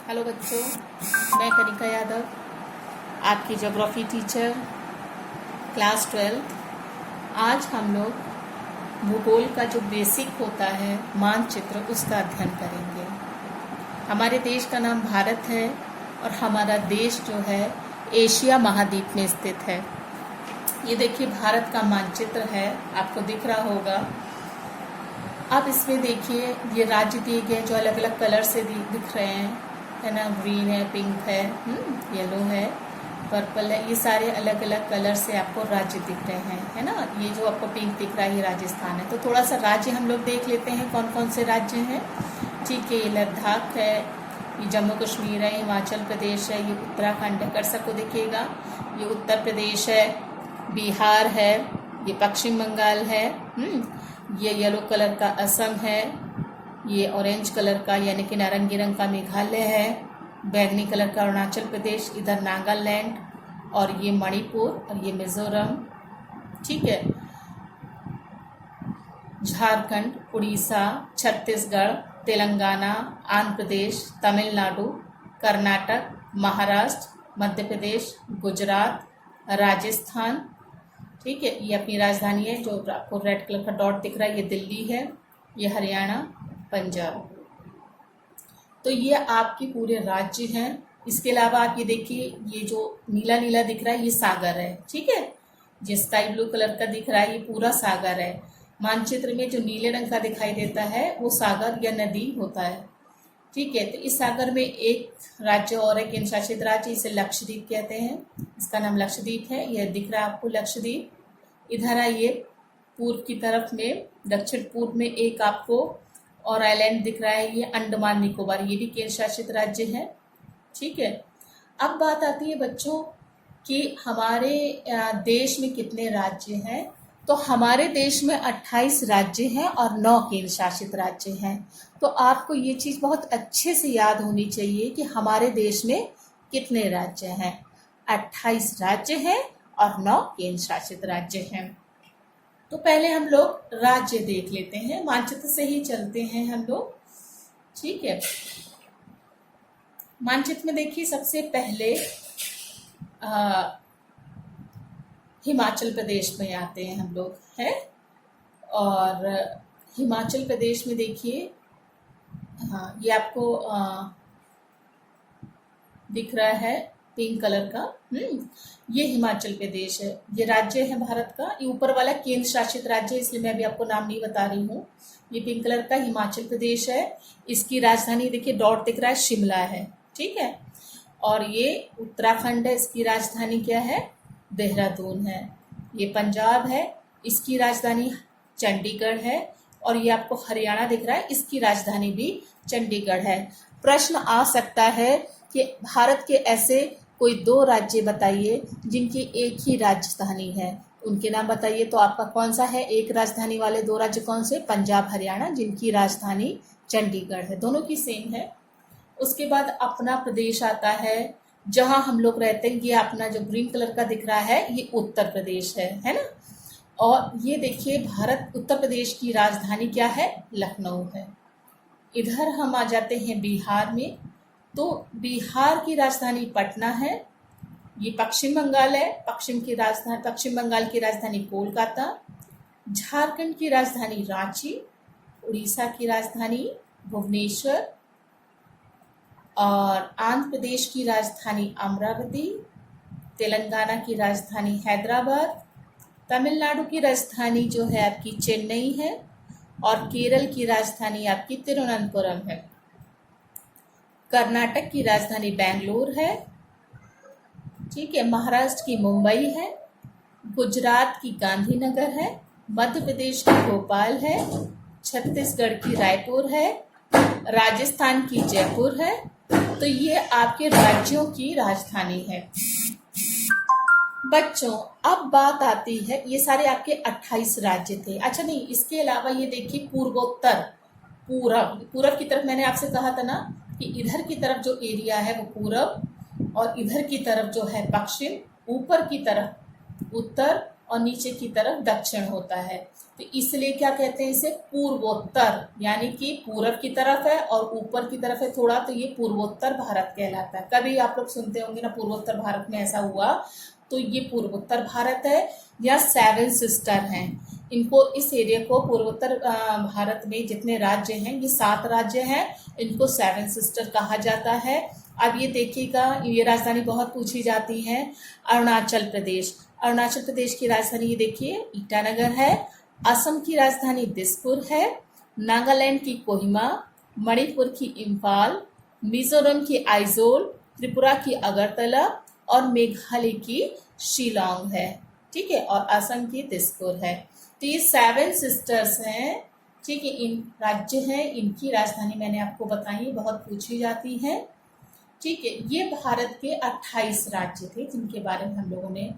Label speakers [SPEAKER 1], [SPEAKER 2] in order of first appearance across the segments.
[SPEAKER 1] Hello बच्चों, मैं कनिका यादव, आपकी ज्योग्राफी टीचर, क्लास 12। आज हम लोग भूगोल का जो बेसिक होता है मानचित्र, उसका अध्ययन करेंगे। हमारे देश का नाम भारत है और हमारा देश जो है एशिया महाद्वीप में स्थित है। ये देखिए भारत का मानचित्र है, आपको दिख रहा होगा। अब इसमें देखिए ये राज्य दिए गए जो अलग अलग कलर से दिख रहे हैं, है ना। ग्रीन है, पिंक है, येलो है, पर्पल है। ये सारे अलग अलग कलर से आपको राज्य दिख रहे हैं, है ना। ये जो आपको पिंक दिख रहा है ये राजस्थान है। तो थोड़ा सा राज्य हम लोग देख लेते हैं कौन कौन से राज्य हैं। ठीक है, ये लद्दाख है, ये जम्मू कश्मीर है, हिमाचल प्रदेश है, ये उत्तराखंड है, कर्सर को देखिएगा। ये उत्तर प्रदेश है, बिहार है, ये पश्चिम बंगाल है, ये येलो कलर का असम है, ये ऑरेंज कलर का यानी कि नारंगी रंग का मेघालय है, बैगनी कलर का अरुणाचल प्रदेश, इधर नागालैंड, और ये मणिपुर और ये मिजोरम। ठीक है, झारखंड, उड़ीसा, छत्तीसगढ़, तेलंगाना, आंध्र प्रदेश, तमिलनाडु, कर्नाटक, महाराष्ट्र, मध्य प्रदेश, गुजरात, राजस्थान। ठीक है, ये अपनी राजधानी है जो आपको रेड कलर का डॉट दिख रहा है, ये दिल्ली है, ये हरियाणा, पंजाब। तो ये आपके पूरे राज्य हैं। इसके अलावा आप ये देखिए, ये जो नीला नीला दिख रहा है ये सागर है। ठीक है, जो स्काई ब्लू कलर का दिख रहा है ये पूरा सागर है। मानचित्र में जो नीले रंग का दिखाई देता है वो सागर या नदी होता है। ठीक है, तो इस सागर में एक राज्य और है, केंद्र शासित राज्य, इसे लक्षद्वीप कहते हैं। इसका नाम लक्षद्वीप है। यह दिख रहा है आपको लक्षद्वीप। इधर आइए, पूर्व की तरफ में, दक्षिण पूर्व में एक आपको और आइलैंड दिख रहा है, ये अंडमान निकोबार, ये भी केंद्र शासित राज्य है। ठीक है, अब बात आती है बच्चों कि हमारे देश में कितने राज्य हैं। तो हमारे देश में 28 राज्य हैं और 9 केंद्र शासित राज्य हैं। तो आपको ये चीज़ बहुत अच्छे से याद होनी चाहिए कि हमारे देश में कितने राज्य हैं। 28 राज्य हैं और 9 केंद्र शासित राज्य हैं। तो पहले हम लोग राज्य देख लेते हैं, मानचित्र से ही चलते हैं हम लोग। ठीक है, मानचित्र में देखिए सबसे पहले हिमाचल प्रदेश में आते हैं हम लोग, हैं। और हिमाचल प्रदेश में देखिए, हाँ ये आपको दिख रहा है पिंक कलर का, ये हिमाचल प्रदेश है। ये राज्य है भारत का, ये ऊपर वाला केंद्र शासित राज्य है, इसलिए मैं अभी आपको नाम नहीं बता रही हूँ। ये पिंक कलर का हिमाचल प्रदेश है। इसकी राजधानी देखिए डॉट दिख रहा है, शिमला है। ठीक है, और ये उत्तराखंड है, इसकी राजधानी क्या है, देहरादून है। ये पंजाब है, इसकी राजधानी चंडीगढ़ है। और ये आपको हरियाणा दिख रहा है, इसकी राजधानी भी चंडीगढ़ है। प्रश्न आ सकता है कि भारत के ऐसे कोई 2 राज्य बताइए जिनकी एक ही राजधानी है, उनके नाम बताइए। तो आपका कौन सा है एक राजधानी वाले 2 राज्य, कौन से? पंजाब, हरियाणा, जिनकी राजधानी चंडीगढ़ है, दोनों की सेम है। उसके बाद अपना प्रदेश आता है, जहां हम लोग रहते हैं। ये अपना जो ग्रीन कलर का दिख रहा है ये उत्तर प्रदेश है ना। और ये देखिए भारत, उत्तर प्रदेश की राजधानी क्या है, लखनऊ है। इधर हम आ जाते हैं बिहार में, तो बिहार की राजधानी पटना है। ये पश्चिम बंगाल है, पश्चिम बंगाल की राजधानी कोलकाता। झारखंड की राजधानी रांची, उड़ीसा की राजधानी भुवनेश्वर, और आंध्र प्रदेश की राजधानी अमरावती, तेलंगाना की राजधानी हैदराबाद, तमिलनाडु की राजधानी जो है आपकी चेन्नई है, और केरल की राजधानी आपकी तिरुवनंतपुरम है। कर्नाटक की राजधानी बेंगलुरु है। ठीक है, महाराष्ट्र की मुंबई है, गुजरात की गांधीनगर है, मध्य प्रदेश की भोपाल है, छत्तीसगढ़ की रायपुर है, राजस्थान की जयपुर है। तो ये आपके राज्यों की राजधानी है। बच्चों अब बात आती है, ये सारे आपके 28 राज्य थे। अच्छा नहीं, इसके अलावा ये देखिए पूर्वोत्तर, पूरब की तरफ मैंने आपसे कहा था ना कि इधर की तरफ जो एरिया है वो पूरब, और इधर की तरफ जो है पश्चिम, ऊपर की तरफ उत्तर, और नीचे की तरफ दक्षिण होता है। तो इसलिए क्या कहते हैं इसे, पूर्वोत्तर, यानी कि पूरब की तरफ है और ऊपर की तरफ है थोड़ा, तो ये पूर्वोत्तर भारत कहलाता है। कभी आप लोग सुनते होंगे ना पूर्वोत्तर भारत में ऐसा हुआ, तो ये पूर्वोत्तर भारत है। या सेवन सिस्टर हैं, इनको, इस एरिया को पूर्वोत्तर भारत में जितने राज्य हैं, ये 7 राज्य हैं, इनको सेवन सिस्टर कहा जाता है। अब ये देखिएगा, ये राजधानी बहुत पूछी जाती है, अरुणाचल प्रदेश। अरुणाचल प्रदेश की राजधानी ये देखिए ईटानगर है। असम की राजधानी दिसपुर है। नागालैंड की कोहिमा, मणिपुर की इम्फाल, मिजोरम की आइजोल, त्रिपुरा की अगरतला और मेघालय की शिलोंग है। ठीक है, और असम की दिसपुर है। तो ये 7 सिस्टर्स हैं। ठीक है, इन राज्य हैं, इनकी राजधानी मैंने आपको बताई, बहुत पूछी जाती है। ठीक है, ये भारत के 28 राज्य थे जिनके बारे में हम लोगों ने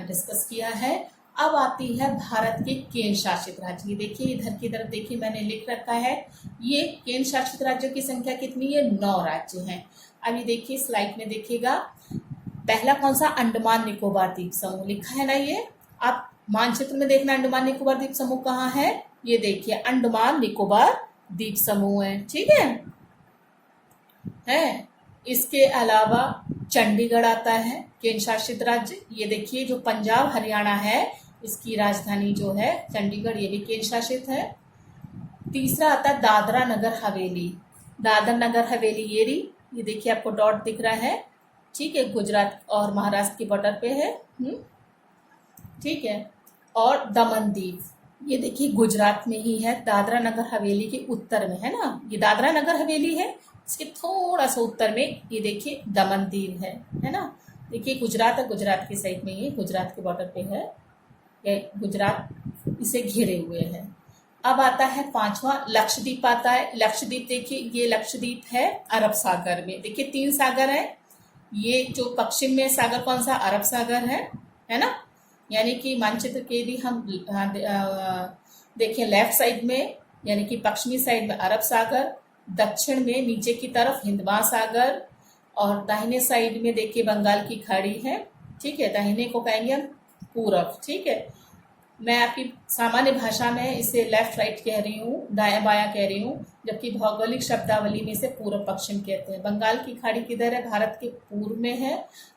[SPEAKER 1] डिस्कस किया है। अब आती है भारत के केंद्र शासित राज्य। ये देखिए इधर की तरफ देखिए मैंने लिख रखा है, ये केंद्र शासित राज्यों की संख्या कितनी है, 9 राज्य हैं। अब ये देखिए स्लाइड में देखिएगा, पहला कौन सा, अंडमान निकोबार द्वीप समूह लिखा है ना। ये आप मानचित्र में देखना अंडमान निकोबार द्वीप समूह कहाँ है, ये देखिए अंडमान निकोबार द्वीप समूह है। ठीक है। इसके अलावा चंडीगढ़ आता है केंद्र शासित राज्य। ये देखिए जो पंजाब हरियाणा है, इसकी राजधानी जो है चंडीगढ़, ये भी केंद्र शासित है। तीसरा आता है दादरा नगर हवेली। दादरा नगर हवेली ये देखिए आपको डॉट दिख रहा है। ठीक है, गुजरात और महाराष्ट्र की बॉर्डर पे है। ठीक है, और दमन दीव ये देखिए गुजरात में ही है, दादरा नगर हवेली के उत्तर में है ना। ये दादरा नगर हवेली है, इसके थोड़ा सा उत्तर में ये देखिए दमन दीव है ना। देखिए गुजरात है, गुजरात की साइड में, ये गुजरात के बॉर्डर पे है, गुजरात इसे घिरे हुए है। अब आता है 5वां लक्षद्वीप आता है। लक्षद्वीप देखिए, ये लक्षद्वीप है अरब सागर में। देखिए 3 सागर है, ये जो पश्चिम में सागर कौन सा, अरब सागर है ना। यानी कि मानचित्र के यदि हम देखें लेफ्ट साइड में, यानी कि पश्चिमी साइड में अरब सागर, दक्षिण में नीचे की तरफ हिंद महासागर, और दाहिने साइड में देखिए बंगाल की खाड़ी है। ठीक है, दाहिने को कहेंगे हम पूरब। ठीक है, मैं आपकी सामान्य भाषा में इसे लेफ्ट राइट कह रही हूँ, दायां बायां कह रही हूँ, जबकि भौगोलिक शब्दावली में इसे पूर्व पश्चिम कहते हैं। बंगाल की खाड़ी किधर है, भारत के पूर्व में है।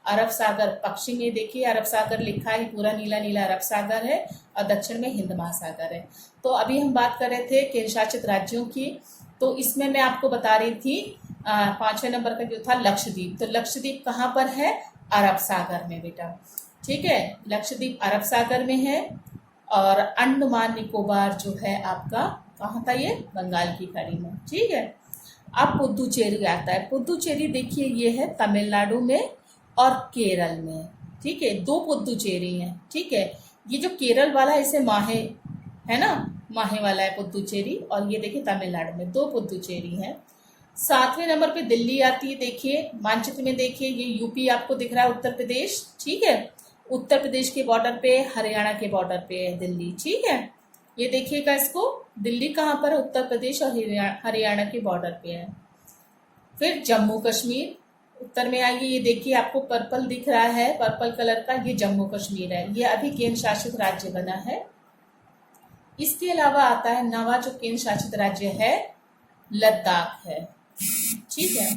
[SPEAKER 1] अरब सागर पश्चिम में, देखिए अरब सागर लिखा है, पूरा नीला नीला अरब सागर है, और दक्षिण में हिंद महासागर है। तो अभी हम बात कर रहे थे केंद्र शासित राज्यों की, तो इसमें मैं आपको बता रही थी 5वें नंबर का जो था लक्षद्वीप। तो लक्षद्वीप कहाँ पर है, अरब सागर में बेटा। ठीक है, लक्षद्वीप अरब सागर में है, और अंडमान निकोबार जो है आपका कहाँ था, ये बंगाल की खाड़ी में। ठीक है, अब पुदुचेरी आता है। पुदुचेरी देखिए ये है तमिलनाडु में और केरल में। ठीक है, 2 पुदुचेरी हैं। ठीक है, ये जो केरल वाला है इसे माहे है ना, माहे वाला है पुदुचेरी, और ये देखिए तमिलनाडु में 2 पुदुचेरी हैं। 7वें नंबर पे दिल्ली आती है। देखिए मानचित्र में देखिए ये यूपी आपको दिख रहा है, उत्तर प्रदेश। ठीक है, उत्तर प्रदेश के बॉर्डर पे, हरियाणा के बॉर्डर पे है दिल्ली। ठीक है, ये देखिएगा इसको, दिल्ली कहाँ पर है, उत्तर प्रदेश और हरियाणा के बॉर्डर पे है। फिर जम्मू कश्मीर उत्तर में आएगी। ये देखिए आपको पर्पल दिख रहा है, पर्पल कलर का, ये जम्मू कश्मीर है, ये अभी केंद्र शासित राज्य बना है। इसके अलावा आता है 9वां जो केंद्र शासित राज्य है, लद्दाख है। ठीक है,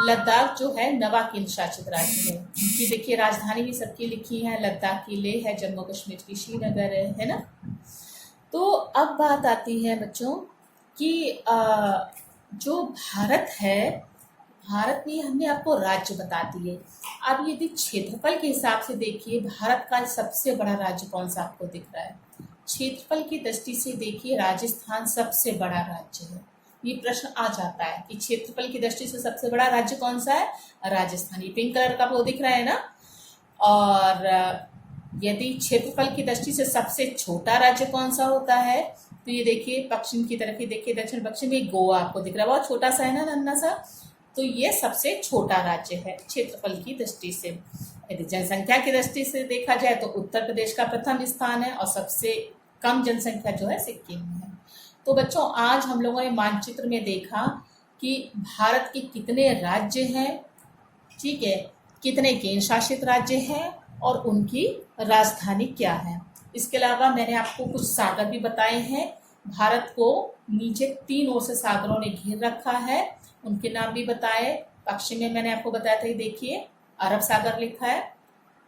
[SPEAKER 1] लद्दाख जो है 9वां केंद्र शासित राज्य है। कि देखिए राजधानी भी सबकी लिखी है, लद्दाख की लेह है, जम्मू कश्मीर की श्रीनगर है ना। तो अब बात आती है बच्चों कि जो भारत है, भारत में हमने आपको राज्य बता दिए। अब यदि क्षेत्रफल के हिसाब से देखिए, भारत का सबसे बड़ा राज्य कौन सा आपको दिख रहा है, क्षेत्रफल की दृष्टि से देखिए राजस्थान सबसे बड़ा राज्य है। ये प्रश्न आ जाता है कि क्षेत्रफल की दृष्टि से सबसे बड़ा राज्य कौन सा है, राजस्थान। ये पिंक कलर का वो दिख रहा है ना। और यदि क्षेत्रफल की दृष्टि से सबसे छोटा राज्य कौन सा होता है, तो ये देखिए पश्चिम की तरफ ही देखिए, दक्षिण पश्चिम में गोवा आपको दिख रहा है, बहुत छोटा सा है ना, नन्हा सा। तो ये सबसे छोटा राज्य है क्षेत्रफल की दृष्टि से। यदि जनसंख्या की दृष्टि से देखा जाए तो उत्तर प्रदेश का प्रथम स्थान है, और सबसे कम जनसंख्या जो है सिक्किम में है। तो बच्चों आज हम लोगों ने मानचित्र में देखा कि भारत के कितने राज्य हैं। ठीक है, कितने केंद्र शासित राज्य हैं, और उनकी राजधानी क्या है। इसके अलावा मैंने आपको कुछ सागर भी बताए हैं। भारत को नीचे 3 ओर से सागरों ने घेर रखा है, उनके नाम भी बताए। पश्चिम में मैंने आपको बताया था, ये देखिए अरब सागर लिखा है,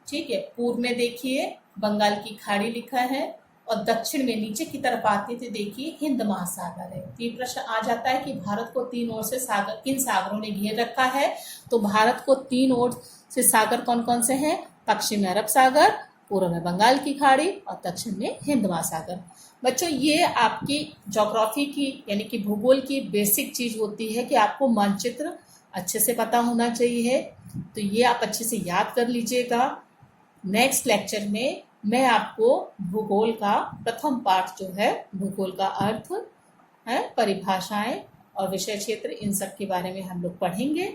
[SPEAKER 1] ठीक है। पूर्व में देखिए बंगाल की खाड़ी लिखा है, और दक्षिण में नीचे की तरफ आते तो देखिए हिंद महासागर है। तो ये प्रश्न आ जाता है कि भारत को 3 ओर से सागर किन सागरों ने घेर रखा है। तो भारत को 3 ओर से सागर कौन कौन से हैं? पश्चिम में अरब सागर, पूर्व में बंगाल की खाड़ी और दक्षिण में हिंद महासागर। बच्चों, ये आपकी ज्योग्राफी की यानी कि भूगोल की बेसिक चीज होती है कि आपको मानचित्र अच्छे से पता होना चाहिए। तो ये आप अच्छे से याद कर लीजिएगा। नेक्स्ट लेक्चर में मैं आपको भूगोल का प्रथम पाठ जो है, भूगोल का अर्थ है, परिभाषाएं और विषय क्षेत्र, इन सब के बारे में हम लोग पढ़ेंगे।